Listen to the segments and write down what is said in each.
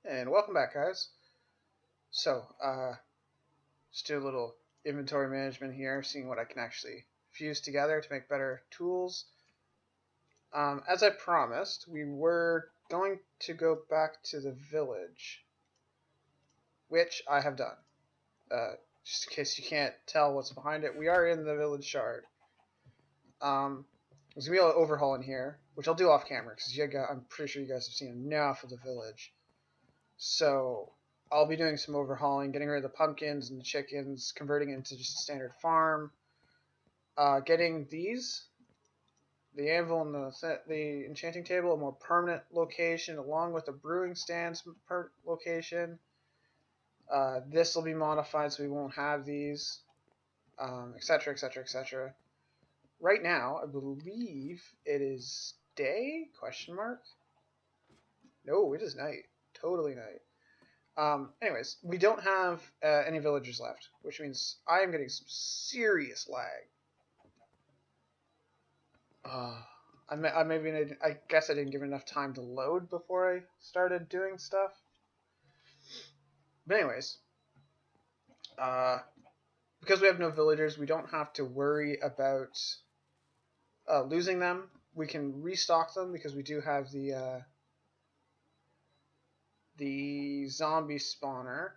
And welcome back, guys. So, just do a little inventory management here, seeing what I can actually fuse together to make better tools. As I promised, we were going to go back to the village, which I have done. Just in case you can't tell what's behind it, we are in the village shard. There's going to be an overhaul in here, which I'll do off camera, because I'm pretty sure you guys have seen enough of the village. So I'll be doing some overhauling, getting rid of the pumpkins and the chickens, converting it into just a standard farm. Getting the anvil and the enchanting table, a more permanent location, along with the brewing stands location. This will be modified so we won't have these, etc., etc., etc. Right now, I believe it is day? Question mark? No, it is night. Totally night. Anyways, we don't have any villagers left, which means I am getting some serious lag. I guess I didn't give enough time to load before I started doing stuff. But anyways, because we have no villagers, we don't have to worry about losing them. We can restock them because we do have the zombie spawner.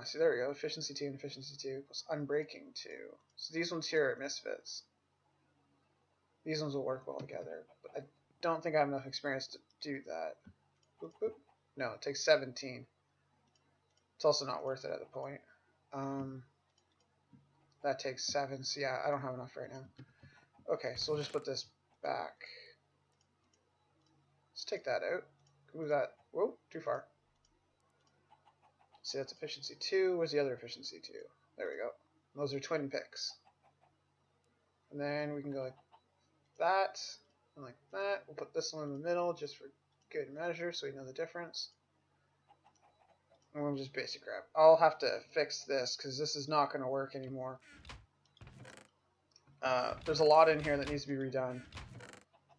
See, there we go. Efficiency 2 and efficiency 2 plus unbreaking 2. So these ones here are misfits. These ones will work well together, but I don't think I have enough experience to do that. Boop, boop. No, it takes 17. It's also not worth it at the point. That takes 7, so yeah, I don't have enough right now. Okay, so we'll just put this back. Let's take that out. Move that. Whoa, too far. See, that's efficiency 2. Where's the other efficiency 2? There we go. Those are twin picks. And then we can go like that and like that. We'll put this one in the middle just for good measure so we know the difference. And we'll just basic grab. I'll have to fix this because this is not going to work anymore. There's a lot in here that needs to be redone.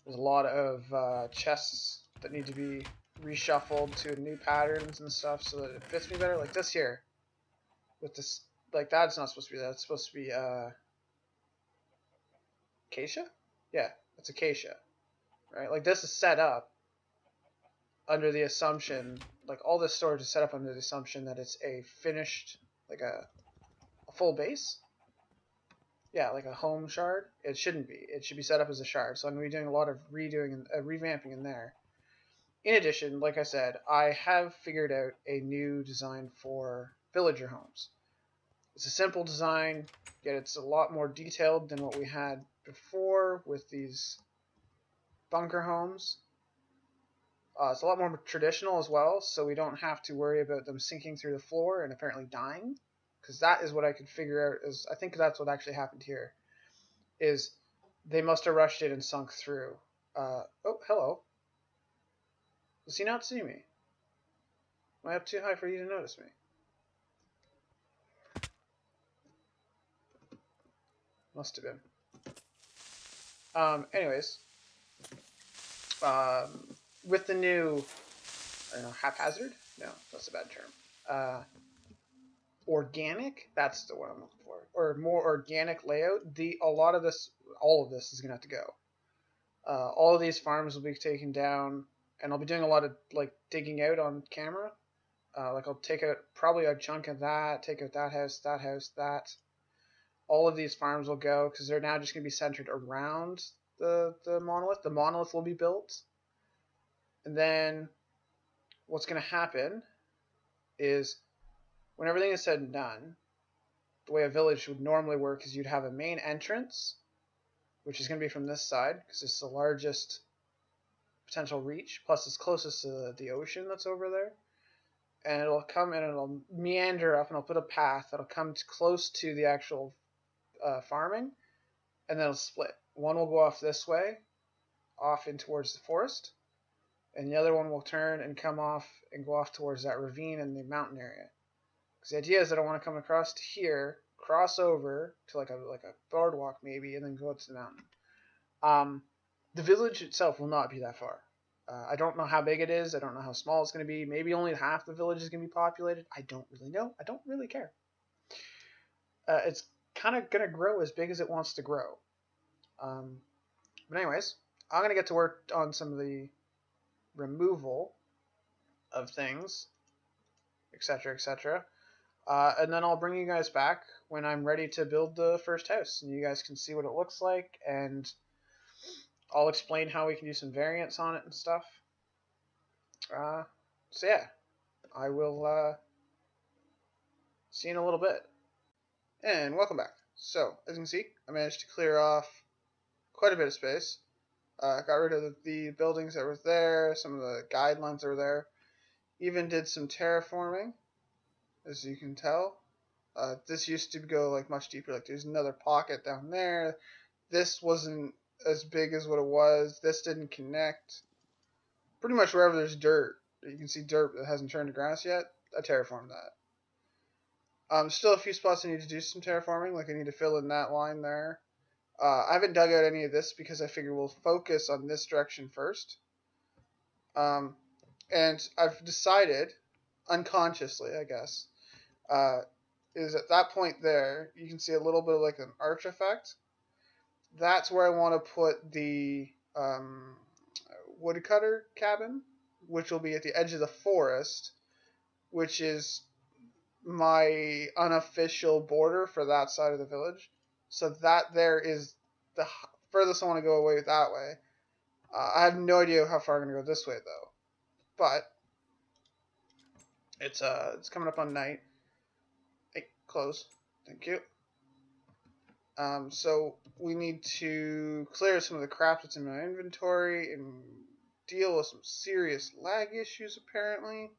There's a lot of chests that need to be reshuffled to new patterns and stuff so that it fits me better. Like this here. With this, like that's not supposed to be that. It's supposed to be acacia? Yeah, it's acacia. Right? Like this is set up under the assumption, like all this storage is set up under the assumption that it's a finished, like a full base. Yeah, like a home shard. It shouldn't be. It should be set up as a shard. So I'm going to be doing a lot of redoing and revamping in there. In addition, like I said, I have figured out a new design for villager homes. It's a simple design, yet it's a lot more detailed than what we had before with these bunker homes. It's a lot more traditional as well, so we don't have to worry about them sinking through the floor and apparently dying. Because that is what I could figure out. I think that's what actually happened here. Is they must have rushed in and sunk through. Oh, hello. Does he not see me? Am I up too high for you to notice me? Must have been. Anyways. With the new, I don't know, haphazard? No, that's a bad term. Organic, that's the one I'm looking for, or more organic layout. All of this is gonna have to go. All of these farms will be taken down, and I'll be doing a lot of like digging out on camera. Like I'll take out probably a chunk of that, take out that house, that. All of these farms will go because they're now just gonna be centered around the monolith. The monolith will be built, and then what's gonna happen is, when everything is said and done, the way a village would normally work is you'd have a main entrance, which is going to be from this side, because it's the largest potential reach, plus it's closest to the ocean that's over there. And it'll come and it'll meander up, and I'll put a path that'll come close to the actual farming, and then it'll split. One will go off this way, off in towards the forest, and the other one will turn and come off and go off towards that ravine in the mountain area. The idea is that I want to come across to here, cross over to like a boardwalk maybe, and then go up to the mountain. The village itself will not be that far. I don't know how big it is. I don't know how small it's going to be. Maybe only half the village is going to be populated. I don't really know. I don't really care. It's kind of going to grow as big as it wants to grow. But anyways, I'm going to get to work on some of the removal of things, etc., etc. And then I'll bring you guys back when I'm ready to build the first house, and you guys can see what it looks like, and I'll explain how we can do some variants on it and stuff. So yeah, I will see you in a little bit. And welcome back. So, as you can see, I managed to clear off quite a bit of space. Got rid of the buildings that were there, some of the guidelines that were there. Even did some terraforming, as you can tell. This used to go like much deeper. Like there's another pocket down there. This wasn't as big as what it was. This didn't connect. Pretty much wherever there's dirt, you can see dirt that hasn't turned to grass yet, I terraformed that. Still a few spots I need to do some terraforming, like I need to fill in that line there. I haven't dug out any of this because I figure we'll focus on this direction first. And I've decided, unconsciously I guess, is at that point there, you can see a little bit of like an arch effect. That's where I want to put the woodcutter cabin, which will be at the edge of the forest, which is my unofficial border for that side of the village. So that there is the furthest I want to go away that way. I have no idea how far I'm going to go this way though, but it's coming up on night. Hey, close. Thank you. So we need to clear some of the crap that's in my inventory and deal with some serious lag issues apparently.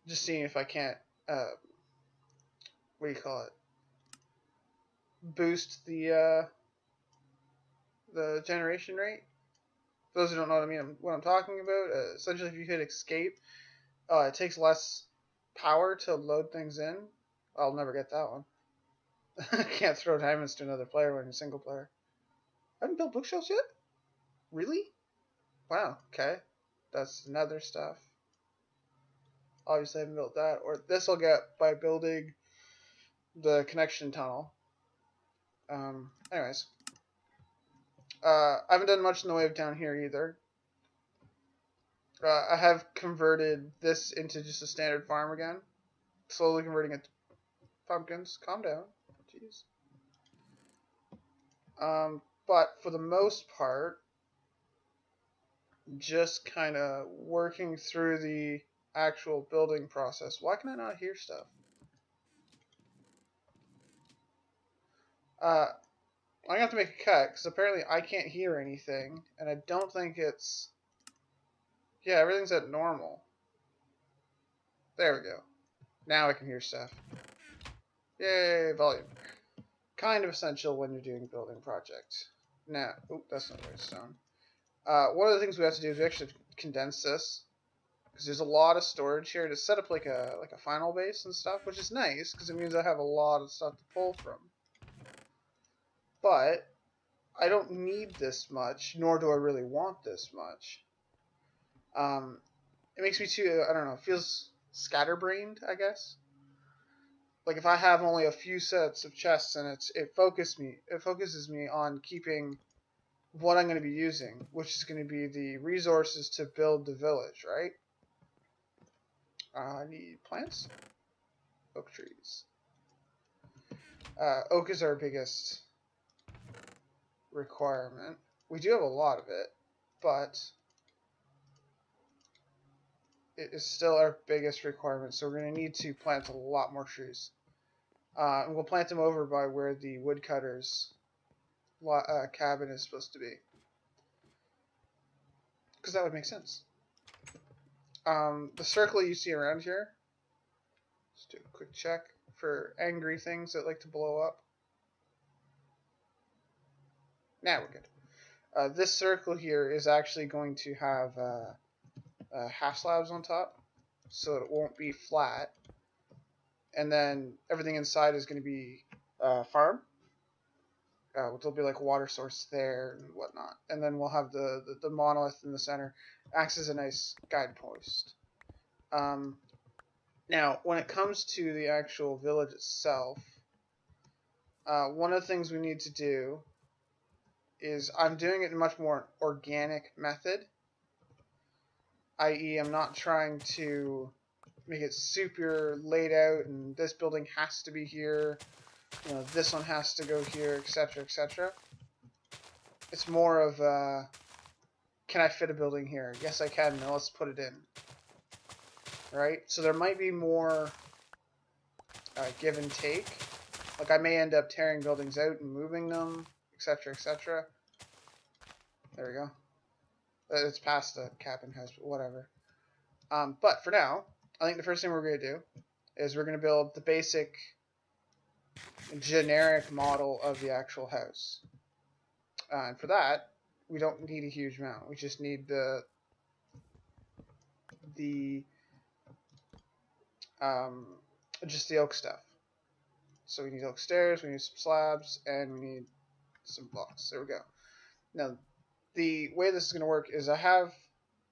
Just seeing if I can't, what do you call it? Boost the generation rate. For those who don't know what I'm talking about, essentially if you hit escape, it takes less power to load things in. I'll never get that one. I can't throw diamonds to another player when you're single player. I haven't built bookshelves yet? Really? Wow, okay. That's nether stuff. Obviously I haven't built that. Or this I'll get by building the connection tunnel. Anyways. I haven't done much in the way of down here either. I have converted this into just a standard farm again. Slowly converting it to pumpkins. Calm down. Jeez. But for the most part, just kind of working through the actual building process. Why can I not hear stuff? I'm going to have to make a cut, because apparently I can't hear anything, and I don't think it's... Yeah, everything's at normal. There we go. Now I can hear stuff. Yay, volume. Kind of essential when you're doing a building project. Now, oop, that's not redstone. One of the things we have to do is we actually condense this, because there's a lot of storage here to set up like a final base and stuff, which is nice because it means I have a lot of stuff to pull from. But I don't need this much, nor do I really want this much. It makes me too, I don't know, it feels scatterbrained, I guess. Like if I have only a few sets of chests and it focuses me on keeping what I'm going to be using, which is going to be the resources to build the village, right? I need plants, oak trees. Oak is our biggest requirement. We do have a lot of it, but it is still our biggest requirement, so we're going to need to plant a lot more trees. And we'll plant them over by where the woodcutter's cabin is supposed to be. Because that would make sense. The circle you see around here, just do a quick check for angry things that like to blow up. Now we're good. This circle here is actually going to have half slabs on top, so it won't be flat. And then everything inside is going to be farm. There'll be like water source there and whatnot, and then we'll have the monolith in the center, acts as a nice guidepost. Now, when it comes to the actual village itself, one of the things we need to do is I'm doing it in a much more organic method, i.e. I'm not trying to make it super laid out and this building has to be here, you know, this one has to go here, etc., etc. It's more of can I fit a building here? Yes, I can. Now let's put it in. Right? So there might be more give and take. Like I may end up tearing buildings out and moving them, etc., etc. There we go. It's past the cabin house, but whatever. But for now, I think the first thing we're going to do is we're going to build the basic generic model of the actual house. And for that, we don't need a huge amount. We just need just the oak stuff. So we need oak stairs, we need some slabs, and we need some blocks. There we go. Now, the way this is going to work is I have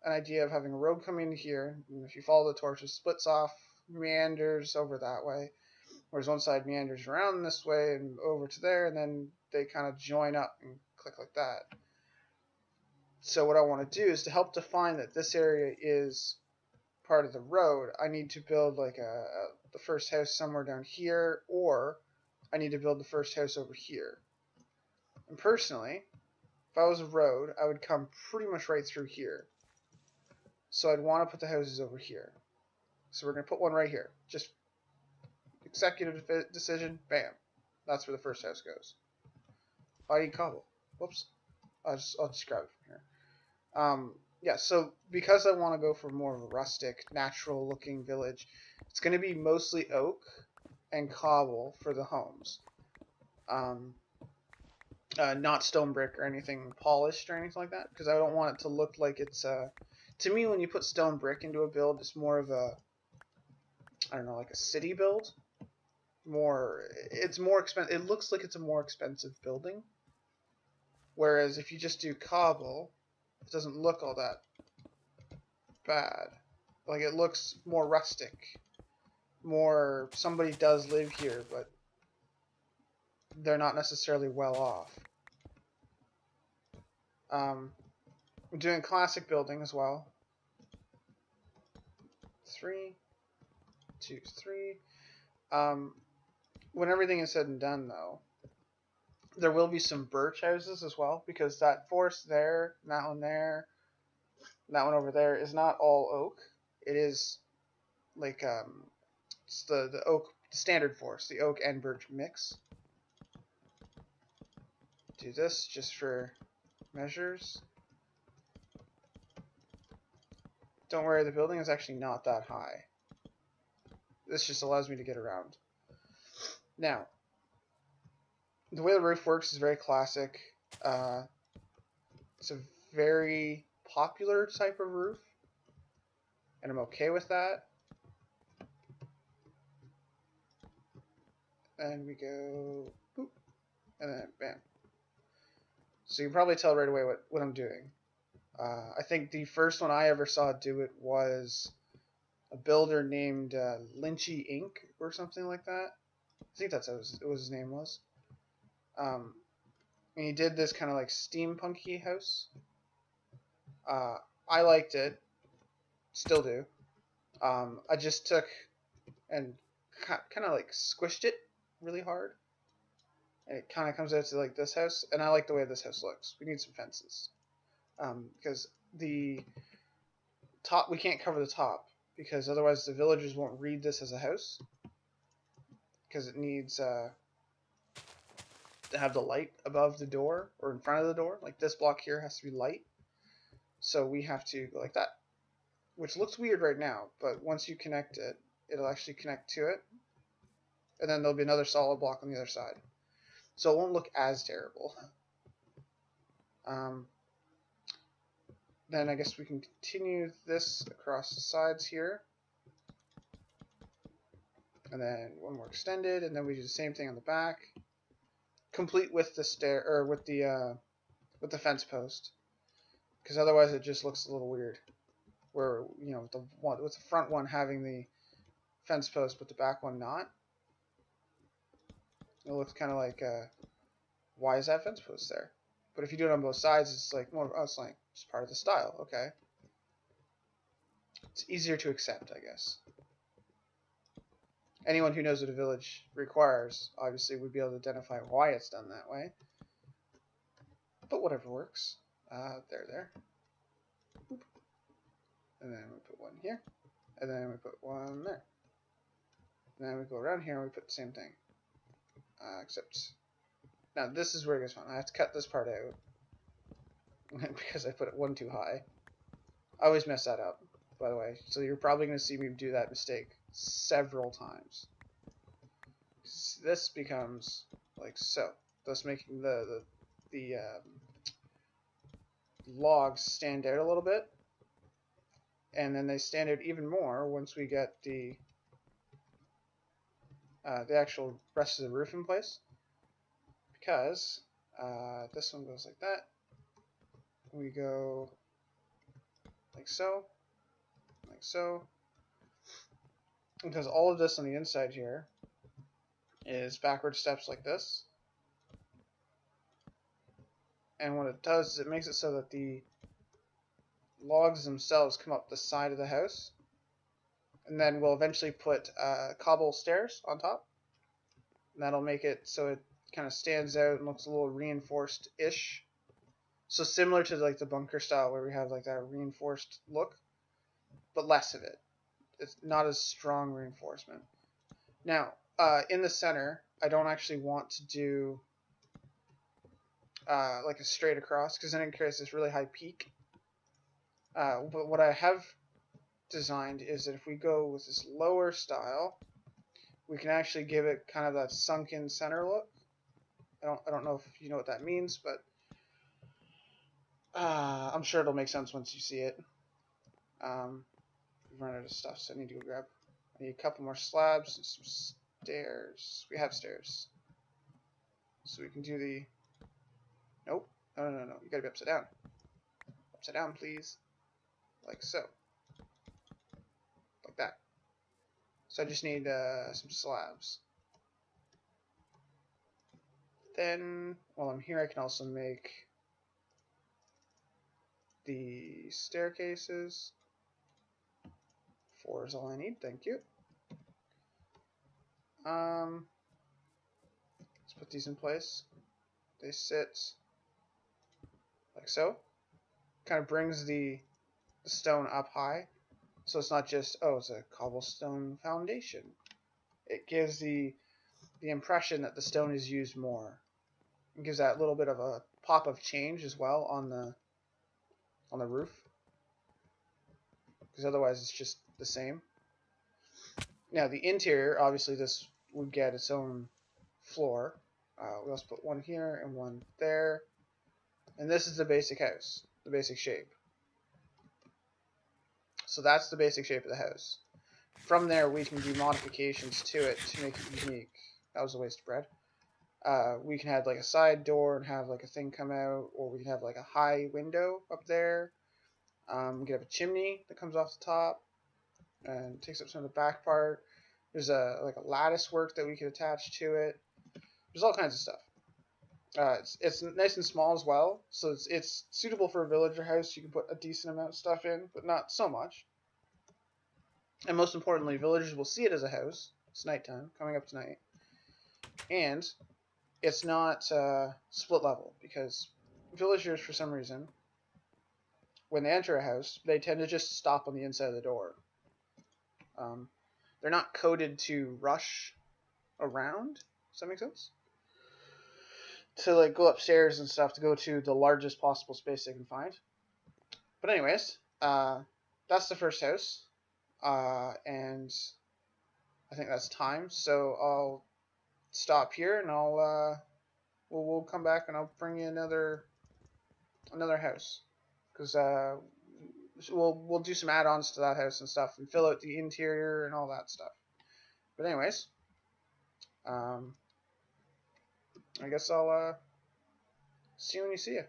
an idea of having a road coming in here. And if you follow the torch, it splits off, meanders over that way. Whereas one side meanders around this way and over to there, and then they kind of join up and click like that. So what I want to do is to help define that this area is part of the road, I need to build like the first house somewhere down here, or I need to build the first house over here. And personally, if I was a road, I would come pretty much right through here. So I'd want to put the houses over here. So we're going to put one right here. Just executive decision, bam. That's where the first house goes. I need cobble. Whoops. I'll just grab it from here. Yeah, so because I want to go for more of a rustic, natural-looking village, it's going to be mostly oak and cobble for the homes. Not stone brick or anything polished or anything like that, because I don't want it to look like it's... to me, when you put stone brick into a build, it's more of a... I don't know, like a city build. It's more expensive. It looks like it's a more expensive building. Whereas if you just do cobble, it doesn't look all that bad. Like, it looks more rustic. More, somebody does live here, but they're not necessarily well off. I'm doing classic building as well. 3, 2, 3. When everything is said and done, though, there will be some birch houses as well, because that forest there, that one there, that one over there is not all oak. It is like it's the oak, the standard forest, the oak and birch mix. Do this just for measures. Don't worry, the building is actually not that high. This just allows me to get around. Now, the way the roof works is very classic. It's a very popular type of roof, and I'm okay with that. And we go, boop, and then bam. So you can probably tell right away what I'm doing. I think the first one I ever saw do it was a builder named Lynchy Inc. or something like that. I think that's what his name was. And he did this kind of like steampunky house. I liked it. Still do. I just took and kind of like squished it really hard. And it kind of comes out to like this house. And I like the way this house looks. We need some fences. Because the top, we can't cover the top. Because otherwise the villagers won't read this as a house. Because it needs... to have the light above the door or in front of the door. Like this block here has to be light. So we have to go like that. Which looks weird right now, but once you connect it, it'll actually connect to it. And then there'll be another solid block on the other side. So it won't look as terrible. Then I guess we can continue this across the sides here. And then one more extended, and then we do the same thing on the back. complete with the stair or with the fence post, because otherwise it just looks a little weird. Where with the front one having the fence post but the back one not, it looks kind of like why is that fence post there? But if you do it on both sides, it's like more. Oh, it's like it's part of the style. Okay, it's easier to accept, I guess. Anyone who knows what a village requires obviously would be able to identify why it's done that way. But whatever works. There. Boop. And then we put one here. And then we put one there. And then we go around here and we put the same thing. Except, now this is where it gets fun. I have to cut this part out because I put it one too high. I always mess that up, by the way. So you're probably going to see me do that mistake several times. This becomes like so, thus making the logs stand out a little bit, and then they stand out even more once we get the actual rest of the roof in place, because this one goes like that. We go like so, because all of this on the inside here is backward steps like this. And what it does is it makes it so that the logs themselves come up the side of the house. And then we'll eventually put cobble stairs on top. And that'll make it so it kind of stands out and looks a little reinforced-ish. So similar to like the bunker style where we have like that reinforced look, but less of it. It's not as strong reinforcement. Now, in the center, I don't actually want to do like a straight across, because then it creates this really high peak. But what I have designed is that if we go with this lower style, we can actually give it kind of that sunken center look. I don't know if you know what that means, but I'm sure it'll make sense once you see it. We've run out of stuff, so I need to go grab. I need a couple more slabs and some stairs. We have stairs, so we can do the. Nope. No. You gotta be upside down. Upside down, please. Like so. Like that. So I just need some slabs. Then, while I'm here, I can also make the staircases. 4 is all I need. Thank you. Let's put these in place. They sit like so. Kind of brings the stone up high, so it's not just, oh, it's a cobblestone foundation. It gives the impression that the stone is used more. It gives that little bit of a pop of change as well on the roof, because otherwise it's just the same. Now the interior, obviously this would get its own floor. We also put one here and one there. And this is the basic house, the basic shape. So that's the basic shape of the house. From there, we can do modifications to it to make it unique. That was a waste of bread. We can have like a side door and have like a thing come out, or we can have like a high window up there. We can have a chimney that comes off the top and takes up some of the back part. There's like a lattice work that we could attach to it. There's all kinds of stuff. It's nice and small as well, so it's suitable for a villager house. You can put a decent amount of stuff in, but not so much. And most importantly, villagers will see it as a house. It's nighttime, coming up tonight. And it's not split level, because villagers, for some reason, when they enter a house, they tend to just stop on the inside of the door. They're not coded to rush around. Does that make sense? To like go upstairs and stuff to go to the largest possible space they can find. But anyways, that's the first house, and I think that's time. So I'll stop here, and we'll come back, and I'll bring you another house, because we'll do some add-ons to that house and stuff, and fill out the interior and all that stuff. But anyways, I guess I'll see you when you see you.